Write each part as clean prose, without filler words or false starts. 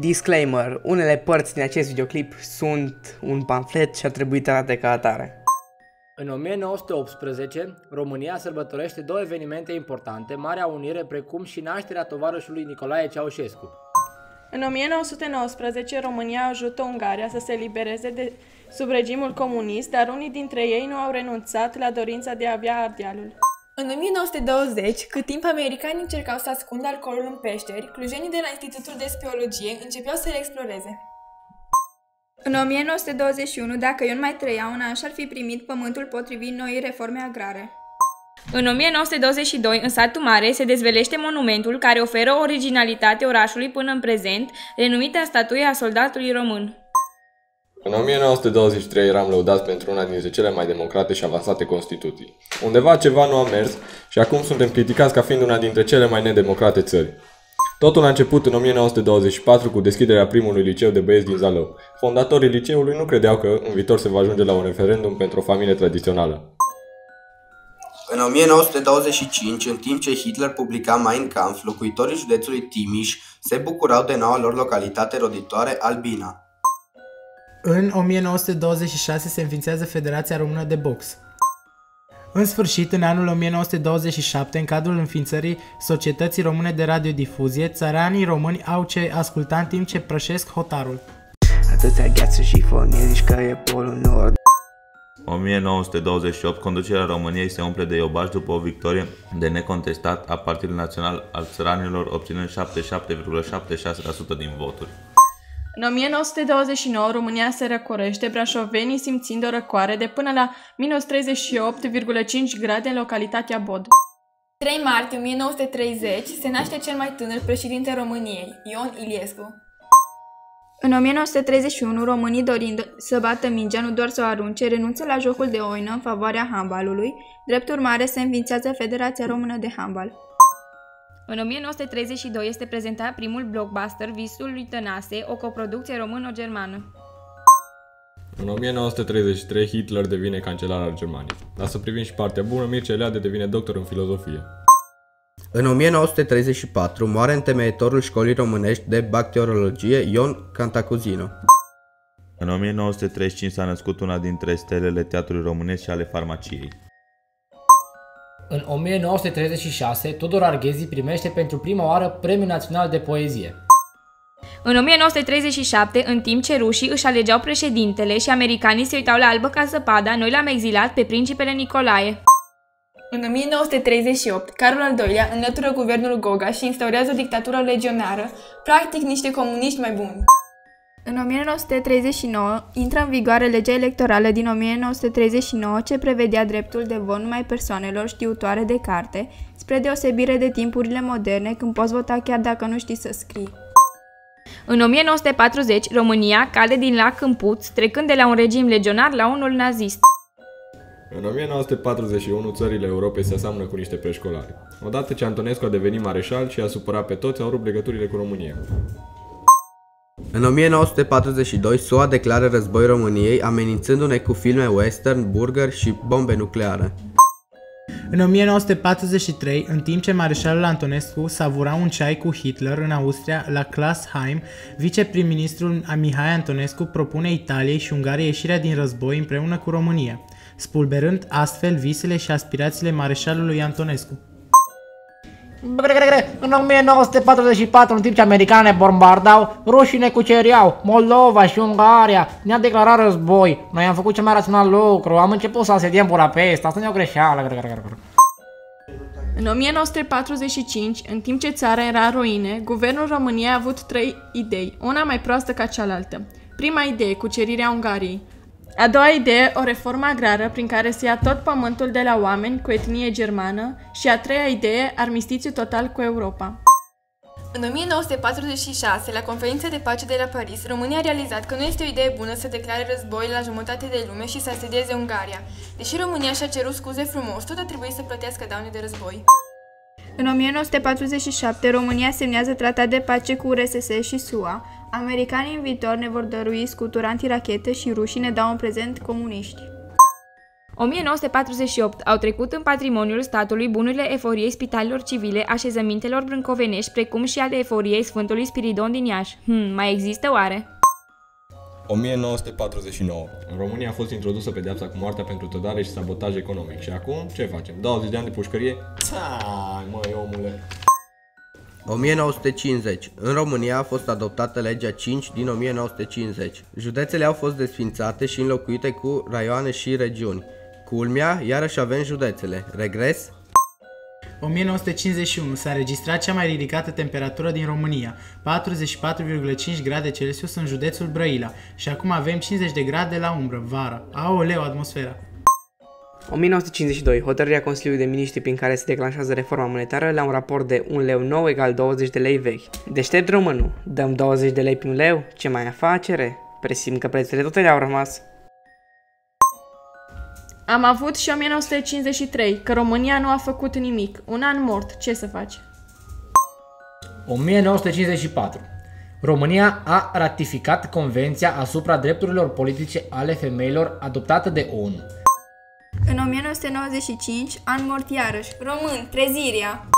Disclaimer, unele părți din acest videoclip sunt un pamflet și ar trebui tratate ca atare. În 1918, România sărbătorește două evenimente importante, Marea Unire, precum și nașterea tovarășului Nicolae Ceaușescu. În 1919, România ajută Ungaria să se elibereze de sub regimul comunist, dar unii dintre ei nu au renunțat la dorința de a avea Ardealul. În 1920, cât timp americanii încercau să ascundă alcoolul în peșteri, clujenii de la Institutul de Speologie începeau să le exploreze. În 1921, dacă Ion mai trăia un an, și-ar fi primit pământul potrivit noii reforme agrare. În 1922, în satul Mare, se dezvelește monumentul care oferă originalitate orașului până în prezent, renumita statuia soldatului român. În 1923 eram lăudați pentru una dintre cele mai democrate și avansate Constituții. Undeva ceva nu a mers și acum suntem criticați ca fiind una dintre cele mai nedemocrate țări. Totul a început în 1924 cu deschiderea primului liceu de băieți din Zalău. Fondatorii liceului nu credeau că în viitor se va ajunge la un referendum pentru o familie tradițională. În 1925, în timp ce Hitler publica Mein Kampf, locuitorii județului Timiș se bucurau de noua lor localitate roditoare, Albina. În 1926 se înființează Federația Română de Box. În sfârșit, în anul 1927, în cadrul înființării Societății Române de Radiodifuzie, țăranii români au ce asculta în timp ce prășesc hotarul. Atâția gheață și fornierici că e Polul Nord. 1928, conducerea României se umple de iobași după o victorie de necontestat a Partidului Național al Țăranilor, obținând 77,76% din voturi. În 1929, România se răcorește, brașovenii simțind o răcoare de până la minus 38,5 grade în localitatea Bod. 3 martie 1930 se naște cel mai tânăr președinte României, Ion Iliescu. În 1931, românii dorind să bată mingea, nu doar să o arunce, renunță la jocul de oină în favoarea handbalului. Drept urmare, se înființează Federația Română de Handbal. În 1932 este prezentat primul blockbuster Visul lui Tănase, o coproducție româno-germană. În 1933 Hitler devine cancelar al Germaniei. Dar să privim și partea bună, Mircea Eliade devine doctor în filozofie. În 1934 moare întemeietorul școlii românești de bacteriologie Ion Cantacuzino. În 1935 s-a născut una dintre stelele teatrului românesc și ale farmaciei. În 1936, Tudor Arghezi primește pentru prima oară Premiul Național de Poezie. În 1937, în timp ce rușii își alegeau președintele și americanii se uitau la albă ca zăpada, noi l-am exilat pe principele Nicolae. În 1938, Carol al II-lea înlătură guvernul Goga și instaurează o dictatură legionară, practic niște comuniști mai buni. În 1939 intră în vigoare legea electorală din 1939 ce prevedea dreptul de vot numai persoanelor știutoare de carte, spre deosebire de timpurile moderne când poți vota chiar dacă nu știi să scrii. În 1940, România cade din lac în puț, trecând de la un regim legionar la unul nazist. În 1941, țările Europei se aseamnă cu niște preșcolari. Odată ce Antonescu a devenit mareșal și a supărat pe toți, au rupt legăturile cu România. În 1942, SUA declară război României, amenințându-ne cu filme western, burger și bombe nucleare. În 1943, în timp ce mareșalul Antonescu savura un ceai cu Hitler în Austria, la Klasheim, viceprim-ministrul Mihai Antonescu propune Italiei și Ungariei ieșirea din război împreună cu România, spulberând astfel visele și aspirațiile mareșalului Antonescu. În 1944, în timp ce americanii ne bombardau, rușii ne cuceriau, Moldova și Ungaria ne-a declarat război. Noi am făcut cel mai rațional lucru, am început să asediem Budapesta, asta nu e o greșeală. În 1945, în timp ce țara era în ruine, guvernul României a avut 3 idei, una mai proastă ca cealaltă. Prima idee, cucerirea Ungariei. A doua idee, o reformă agrară prin care se ia tot pământul de la oameni cu etnie germană și a treia idee, armistițiu total cu Europa. În 1946, la conferința de pace de la Paris, România a realizat că nu este o idee bună să declare război la jumătate de lume și să asedieze Ungaria. Deși România și-a cerut scuze frumos, tot a trebuit să plătească daune de război. În 1947, România semnează tratat de pace cu URSS și SUA. Americanii în viitor ne vor dărui scuturi antirachete și rușii ne dau în prezent comuniști. 1948 au trecut în patrimoniul statului bunurile eforiei spitalelor civile, așezămintelor brâncovenești, precum și ale eforiei Sfântului Spiridon din Iași. Mai există oare? 1949. În România a fost introdusă pedeapsa cu moartea pentru trădare și sabotaj economic. Și acum ce facem? 20 de ani de pușcărie? Țai, măi, omule! 1950. În România a fost adoptată legea 5 din 1950. Județele au fost desfințate și înlocuite cu raioane și regiuni. Culmea, iarăși avem județele. Regres? 1951 s-a înregistrat cea mai ridicată temperatură din România, 44,5 grade Celsius în județul Brăila, și acum avem 50 de grade la umbră, vara. Aoleu, atmosfera! 1952. Hotărârea Consiliului de Miniștri prin care se declanșează reforma monetară la un raport de 1 leu nou egal 20 de lei vechi. Deștept românul, dăm 20 de lei pe un leu? Ce mai afacere? Presim că prețurile tot le-au rămas. Am avut și 1953, că România nu a făcut nimic. Un an mort, ce să faci? 1954. România a ratificat Convenția asupra drepturilor politice ale femeilor adoptată de ONU. În 1995, an mort iarăși. Român, trezirea!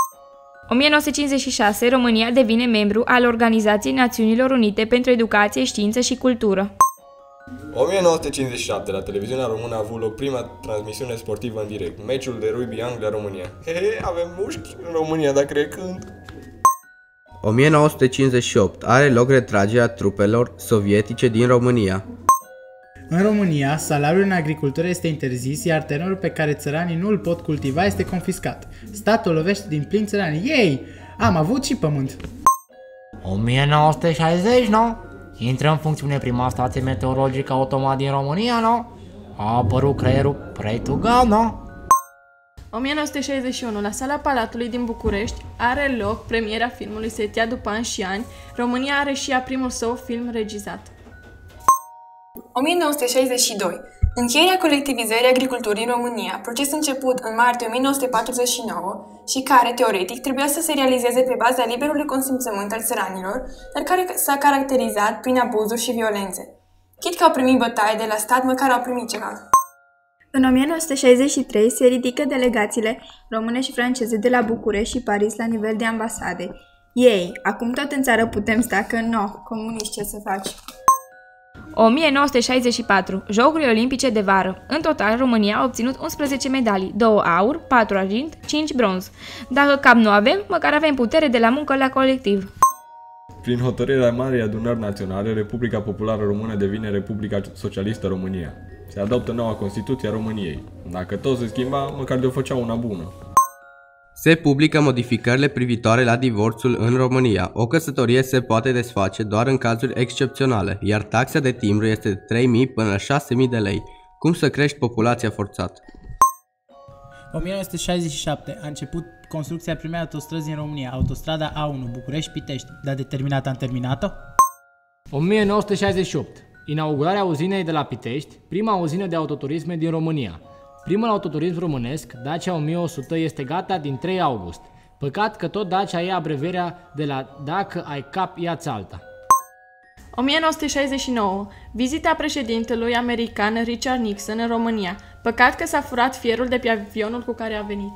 1956, România devine membru al Organizației Națiunilor Unite pentru Educație, Știință și Cultură. 1957, la televiziunea română a avut loc prima transmisiune sportivă în direct, meciul de rugby Anglia-România. Hehe, avem mușchi în România, dar cred când. 1958. Are loc retragerea trupelor sovietice din România. În România, salariul în agricultură este interzis, iar terenul pe care țăranii nu îl pot cultiva este confiscat. Statul lovește din plin țăranii. Ei! Am avut și pământ! 1960, nu? Intră în funcțiune prima stație meteorologică automat din România, nu? A apărut creierul Pray to God, nu? 1961, la Sala Palatului din București, are loc premiera filmului Setia după ani și ani. România are și ea primul său film regizat. 1962. Încheierea colectivizării agriculturii în România, proces început în martie 1949 și care, teoretic, trebuia să se realizeze pe baza liberului consimțământ al țăranilor, dar care s-a caracterizat prin abuzuri și violențe. Chit că au primit bătaie de la stat, măcar au primit ceva. În 1963 se ridică delegațiile române și franceze de la București și Paris la nivel de ambasade. Ei, acum tot în țară putem sta că nu, comuniști, ce să faci? 1964. Jocurile Olimpice de vară. În total, România a obținut 11 medalii, 2 aur, 4 argint, 5 bronz. Dacă cap nu avem, măcar avem putere de la muncă la colectiv. Prin hotărârea Marei Adunări Naționale, Republica Populară Română devine Republica Socialistă România. Se adoptă noua Constituție a României. Dacă tot se schimba, măcar de-o făcea una bună. Se publică modificările privitoare la divorțul în România. O căsătorie se poate desface doar în cazuri excepționale, iar taxa de timbru este de 3.000 până la 6.000 de lei. Cum să crești populația forțat? 1967 a început construcția primei autostrăzi din România, autostrada A1 București-Pitești, dar de terminat am terminat-o? 1968. Inaugurarea uzinei de la Pitești, prima uzină de autoturisme din România. Primul autoturism românesc, Dacia 1100, este gata din 3 august. Păcat că tot Dacia ia abreverea de la Dacă ai cap, ia-ți alta. 1969. Vizita președintelui american Richard Nixon în România. Păcat că s-a furat fierul de pe avionul cu care a venit.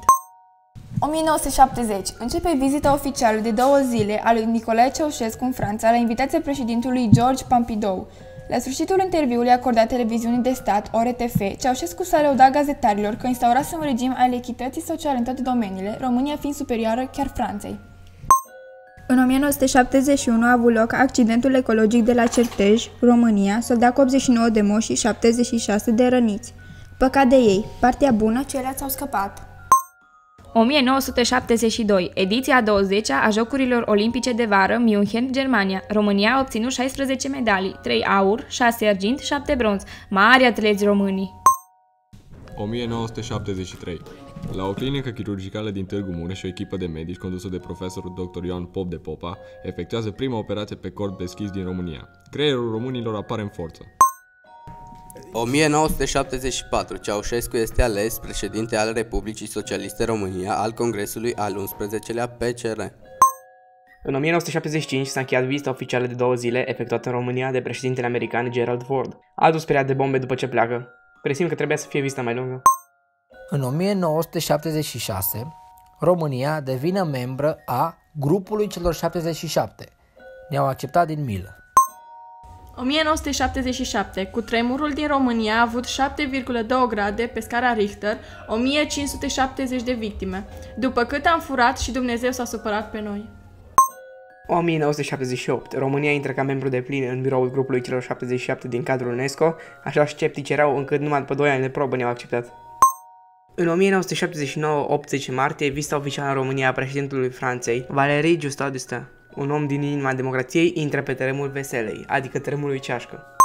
1970. Începe vizita oficială de 2 zile a lui Nicolae Ceaușescu în Franța la invitația președintelui Georges Pompidou. La sfârșitul interviului acordat televiziunii de stat, ORTF, Ceaușescu s-a lăudat gazetarilor că instaurase un regim al echității sociale în toate domeniile, România fiind superioară chiar Franței. În 1971 a avut loc accidentul ecologic de la Certej, România, soldat cu 89 de morți și 76 de răniți. Păcat de ei, partea bună, ceilalți au scăpat. 1972. Ediția 20-a a Jocurilor Olimpice de vară, München, Germania. România a obținut 16 medalii, 3 aur, 6 argint, 7 bronz. Mari atleti românii! 1973. La o clinică chirurgicală din Târgu Mureș, o echipă de medici condusă de profesorul dr. Ioan Pop de Popa efectuează prima operație pe corp deschis din România. Creierul românilor apare în forță. 1974. Ceaușescu este ales președinte al Republicii Socialiste România al Congresului al 11-lea PCR. În 1975 s-a încheiat vizita oficială de 2 zile efectuată în România de președintele american Gerald Ford. A adus speria de bombe după ce pleacă. Presimt că trebuia să fie vista mai lungă. În 1976, România devine membră a grupului celor 77. Ne-au acceptat din milă. 1977. Cutremurul din România a avut 7,2 grade pe scara Richter, 1570 de victime. După cât am furat și Dumnezeu s-a supărat pe noi. 1978. România intră ca membru deplin în biroul grupului celor 77 din cadrul UNESCO, așa sceptici erau încât numai după 2 ani de probă ne-au acceptat. În 1979, 18 martie, vizita oficială în România a președintelui Franței, Valéry Giscard d'Estaing, un om din inima democrației, intră pe terenul veselei, adică terenul lui ceașcă.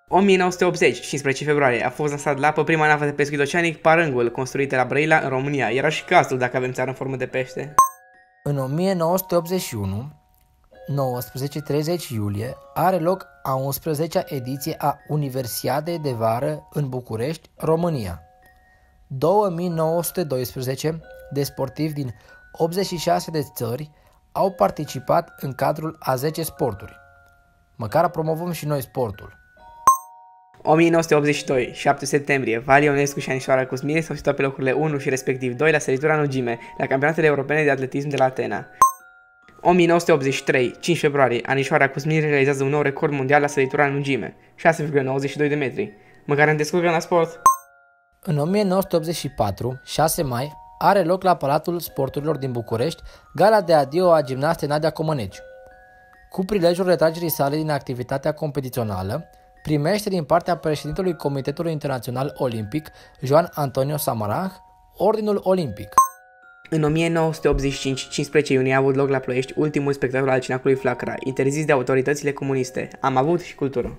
1980, 15 februarie, a fost lansat la apă prima navă de pescuit oceanic Parângul, construită la Brăila, în România. Era și cazul dacă avem țară în formă de pește. În 1981, 19-30 iulie, are loc a 11-a ediție a Universiadei de Vară în București, România. 2912 de sportivi din 86 de țări au participat în cadrul a 10 sporturi. Măcar promovăm și noi sportul. 1982, 7 septembrie, Vali Ionescu și Anișoara Cosmine s-au situat pe locurile 1 și respectiv 2 la săritura în lungime, la campionatele europene de atletism de la Atena. 1983, 5 februarie, Anișoara Cosmine realizează un nou record mondial la săritura în lungime, 6,92 de metri. Măcar îmi descurcă la sport. În 1984, 6 mai, are loc la Palatul Sporturilor din București gala de adio a gimnastei Nadia Comăneci. Cu prilejul retragerii sale din activitatea competițională, primește din partea președintelui Comitetului Internațional Olimpic, Joan Antonio Samaranch, Ordinul Olimpic. În 1985, 15 iunie a avut loc la Ploiești ultimul spectacol al Cinacului Flacăra, interzis de autoritățile comuniste. Am avut și cultură.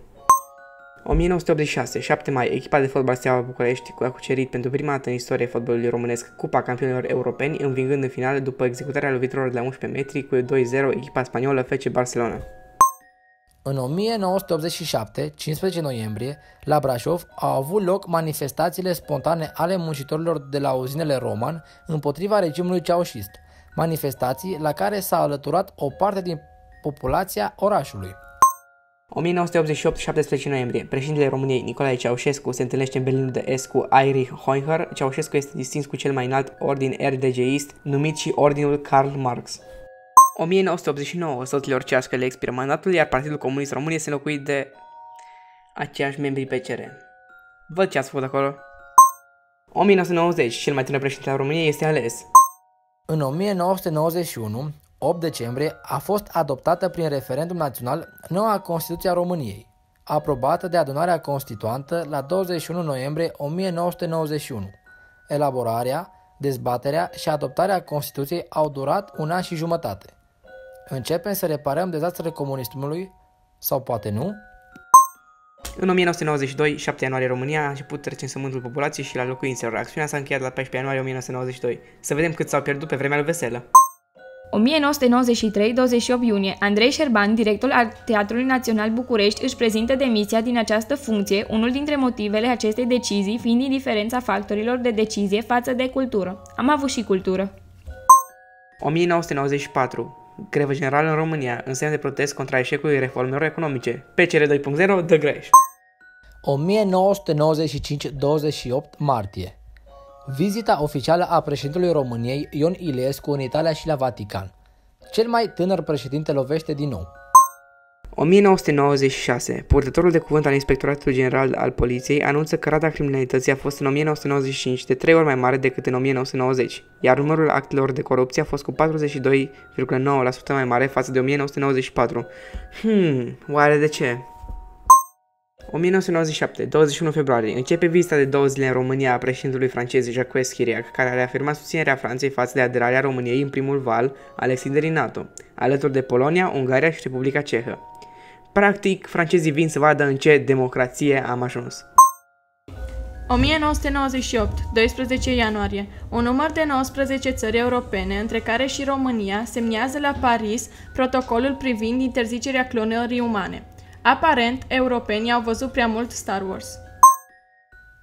1986, 7 mai, echipa de fotbal Steaua București a cucerit pentru prima dată în istorie fotbalului românesc Cupa Campionilor Europeni, învingând în finală după executarea loviturilor de la 11 metri cu 2-0 echipa spaniolă FC Barcelona. În 1987, 15 noiembrie, la Brașov au avut loc manifestațiile spontane ale muncitorilor de la uzinele Roman împotriva regimului ceaușist, manifestații la care s-a alăturat o parte din populația orașului. 1988, 17 noiembrie, președintele României Nicolae Ceaușescu se întâlnește în Berlinul de Est cu Heinrich Honecker. Ceaușescu este distins cu cel mai înalt ordin RDGist, numit și Ordinul Karl Marx. 1989, soților ceașcă le expiră mandatul, iar Partidul Comunist României este înlocuit de aceiași membri PCR. Văd ce ați făcut acolo. 1990, cel mai tânăr președinte al României este ales. În 1991, 8 decembrie, a fost adoptată prin referendum național noua Constituție a României, aprobată de adunarea constituantă la 21 noiembrie 1991. Elaborarea, dezbaterea și adoptarea Constituției au durat 1 an și jumătate. Începem să reparăm dezastrele comunismului? Sau poate nu? În 1992, 7 ianuarie, România a început recensământul populației și la locuințelor. Acțiunea s-a încheiat la 14 ianuarie 1992. Să vedem cât s-au pierdut pe vremea lui Veselă. 1993, 28 iunie, Andrei Șerban, director al Teatrului Național București, își prezintă demisia din această funcție, unul dintre motivele acestei decizii fiind indiferența factorilor de decizie față de cultură. Am avut și cultură. 1994. Grevă generală în România, în semn de protest contra eșecului reformelor economice. PCR 2.0 dă greș. 1995, 28 martie. Vizita oficială a președintelui României, Ion Iliescu, în Italia și la Vatican. Cel mai tânăr președinte lovește din nou. 1996. Purtătorul de cuvânt al Inspectoratului General al Poliției anunță că rata criminalității a fost în 1995 de 3 ori mai mare decât în 1990, iar numărul actelor de corupție a fost cu 42,9% mai mare față de 1994. Oare de ce? 1997, 21 februarie, începe vizita de 2 zile în România a președintelui francez Jacques Chirac, care a reafirmat susținerea Franței față de aderarea României în primul val al extinderii NATO, alături de Polonia, Ungaria și Republica Cehă. Practic, francezii vin să vadă în ce democrație am ajuns. 1998, 12 ianuarie, un număr de 19 țări europene, între care și România, semnează la Paris protocolul privind interzicerea clonării umane. Aparent, europenii au văzut prea mult Star Wars.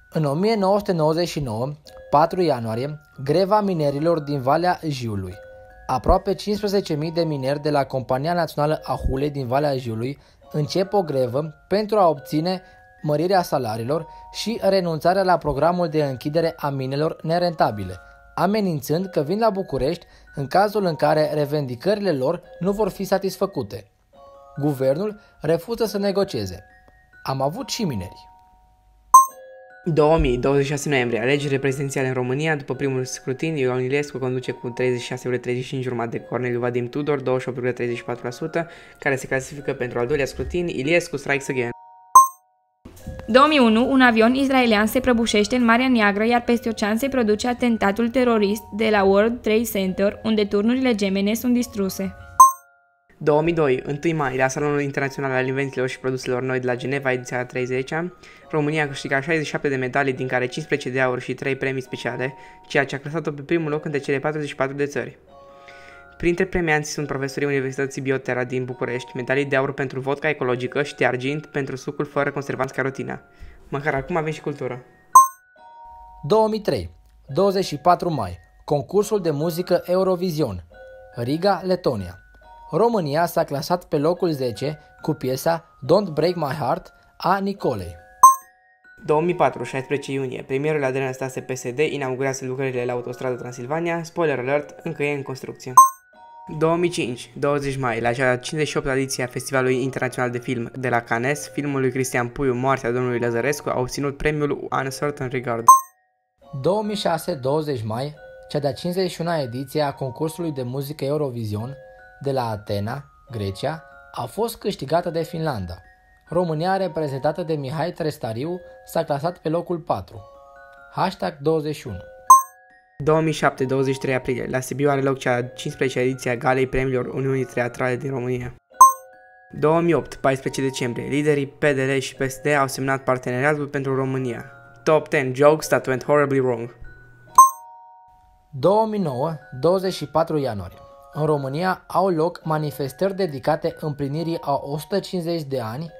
În 1999, 4 ianuarie, greva minerilor din Valea Jiului. Aproape 15.000 de mineri de la Compania Națională a Hulei din Valea Jiului încep o grevă pentru a obține mărirea salariilor și renunțarea la programul de închidere a minelor nerentabile, amenințând că vin la București în cazul în care revendicările lor nu vor fi satisfăcute. Guvernul refuză să negocieze. Am avut și mineri. 26 noiembrie, alegeri prezidențiale în România. După primul scrutin, Ion Iliescu conduce cu 36,35%, urmat de Corneliu Vadim Tudor, 28,34%, care se clasifică pentru al doilea scrutin. Iliescu strikes again. 2001, un avion israelian se prăbușește în Marea Neagră, iar peste ocean se produce atentatul terorist de la World Trade Center, unde turnurile gemene sunt distruse. 2002, 1 mai, la Salonul Internațional al Invențiilor și Produselor Noi de la Geneva, ediția 30-a, România a câștigat 67 de medalii, din care 15 de aur și 3 premii speciale, ceea ce a clasat-o pe primul loc între cele 44 de țări. Printre premianți sunt profesorii Universității Bioterra din București, medalii de aur pentru vodka ecologică și de argint pentru sucul fără conservanți carotina. Măcar acum avem și cultură. 2003, 24 mai, concursul de muzică Eurovision, Riga, Letonia. România s-a clasat pe locul 10 cu piesa Don't Break My Heart a Nicolei. 2004, 16 iunie, premierul Adrian Stase PSD inaugurează lucrările la autostradă Transilvania, spoiler alert, încă e în construcție. 2005, 20 mai, la cea 58-a ediție a Festivalului Internațional de Film de la Cannes, filmul lui Cristian Puiu, Moartea domnului Lăzărescu, a obținut premiul Uncertain Regard. 2006, 20 mai, cea de-a 51-a ediție a concursului de muzică Eurovision de la Atena, Grecia, a fost câștigată de Finlanda. România, reprezentată de Mihai Trestariu, s-a clasat pe locul 4. Hashtag 21. 2007, 23 aprilie, la Sibiu are loc cea 15-a ediție a Galei Premiilor Uniunii Teatrale din România. 2008, 14 decembrie, liderii PDL și PSD au semnat parteneriatul pentru România. Top 10 jokes that went horribly wrong. 2009, 24 ianuarie. În România au loc manifestări dedicate împlinirii a 150 de ani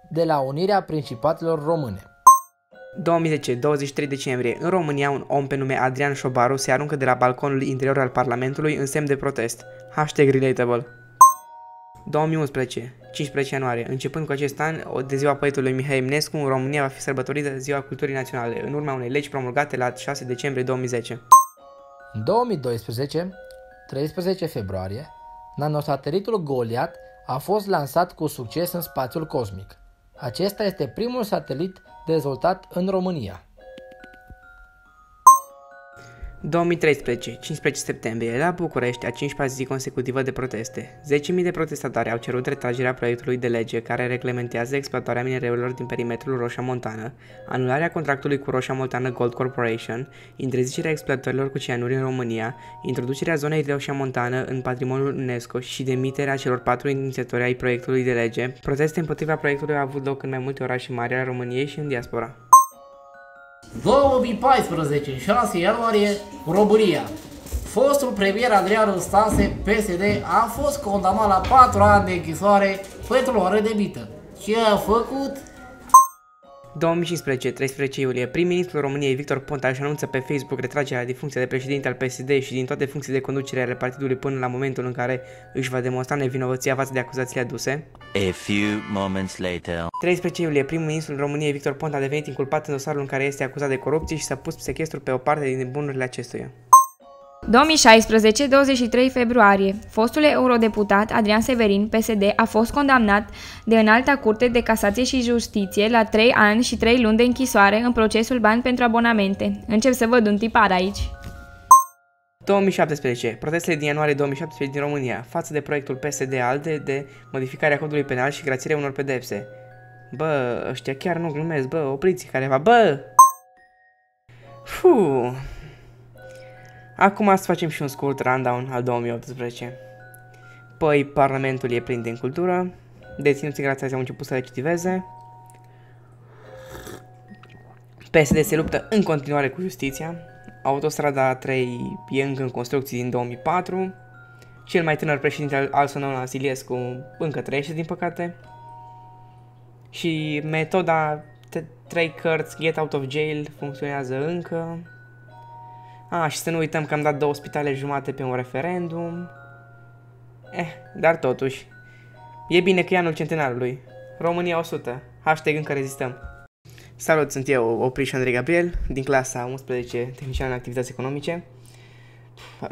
de la unirea Principatelor Române. 2010, 23 decembrie, în România un om pe nume Adrian Șobaru se aruncă de la balconul interior al Parlamentului în semn de protest. Hashtag relatable. 2011, 15 ianuarie, începând cu acest an, de ziua poetului Mihai Eminescu, în România va fi sărbătorită Ziua Culturii Naționale, în urma unei legi promulgate la 6 decembrie 2010. În 2012, 13 februarie, nanosatelitul Goliath a fost lansat cu succes în spațiul cosmic. Acesta este primul satelit dezvoltat în România. 2013, 15 septembrie, la București, a 15-a zi consecutivă de proteste. 10.000 de protestatari au cerut retragerea proiectului de lege care reglementează exploatarea minereurilor din perimetrul Roșia Montană, anularea contractului cu Roșia Montană Gold Corporation, interzicerea exploatărilor cu cianuri în România, introducerea zonei Roșia Montană în patrimoniul UNESCO și demiterea celor 4 inițiatori ai proiectului de lege. Proteste împotriva proiectului au avut loc în mai multe orașe mari ale României și în diaspora. 2014, 6 ianuarie, România. Fostul premier Adrian Stase, PSD, a fost condamnat la 4 ani de închisoare pentru luare de mită. Ce a făcut? 2015, 13 iulie, prim-ministrul României Victor Ponta își anunță pe Facebook retragerea din funcția de președinte al PSD și din toate funcțiile de conducere ale partidului până la momentul în care își va demonstra nevinovăția față de acuzațiile aduse. A few moments later. 13 iulie, prim-ministrul României Victor Ponta a devenit inculpat în dosarul în care este acuzat de corupție și s-a pus sechestru pe o parte din bunurile acestuia. 2016, 23 februarie, fostul eurodeputat Adrian Severin, PSD, a fost condamnat de Înalta Curte de Casație și Justiție la 3 ani și 3 luni de închisoare în procesul bani pentru abonamente. Încep să văd un tipar aici. 2017. Protestele din ianuarie 2017 din România față de proiectul PSD-ALDE de modificarea codului penal și grațierea unor pedepse. Bă, ăștia chiar nu glumesc, bă, opriți careva, bă! Acum să facem și un scurt rundown al 2018. Păi, Parlamentul e plin din cultură, deținuții grațiați au început să recidiveze, PSD se luptă în continuare cu justiția, autostrada 3 e încă în construcții din 2004, cel mai tânăr președinte al Sonona, Iliescu, încă trăiește din păcate, și metoda 3 cărți Get Out of Jail funcționează încă. Și să nu uităm că am dat 2 spitale jumate pe un referendum. Dar totuși, e bine că e anul centenarului. România 100. Hashtag încă rezistăm. Salut, sunt eu, Opriș Andrei Gabriel, din clasa 11, tehnician în activități economice.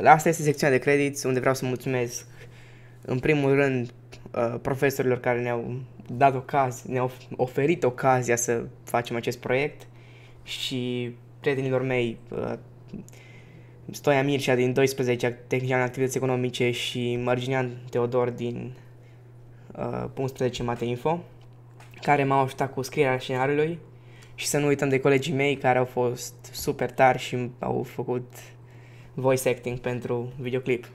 Asta este secțiunea de credits, unde vreau să mulțumesc, în primul rând, profesorilor care ne-au dat ocazia, ne-au oferit ocazia să facem acest proiect și prietenilor mei, Stoia Mircea din 12, tehnician în activități economice, și Mărginian Teodor din 11, Mate Info, care m-au ajutat cu scrierea scenariului. Și să nu uităm de colegii mei care au fost super tari și au făcut voice acting pentru videoclip.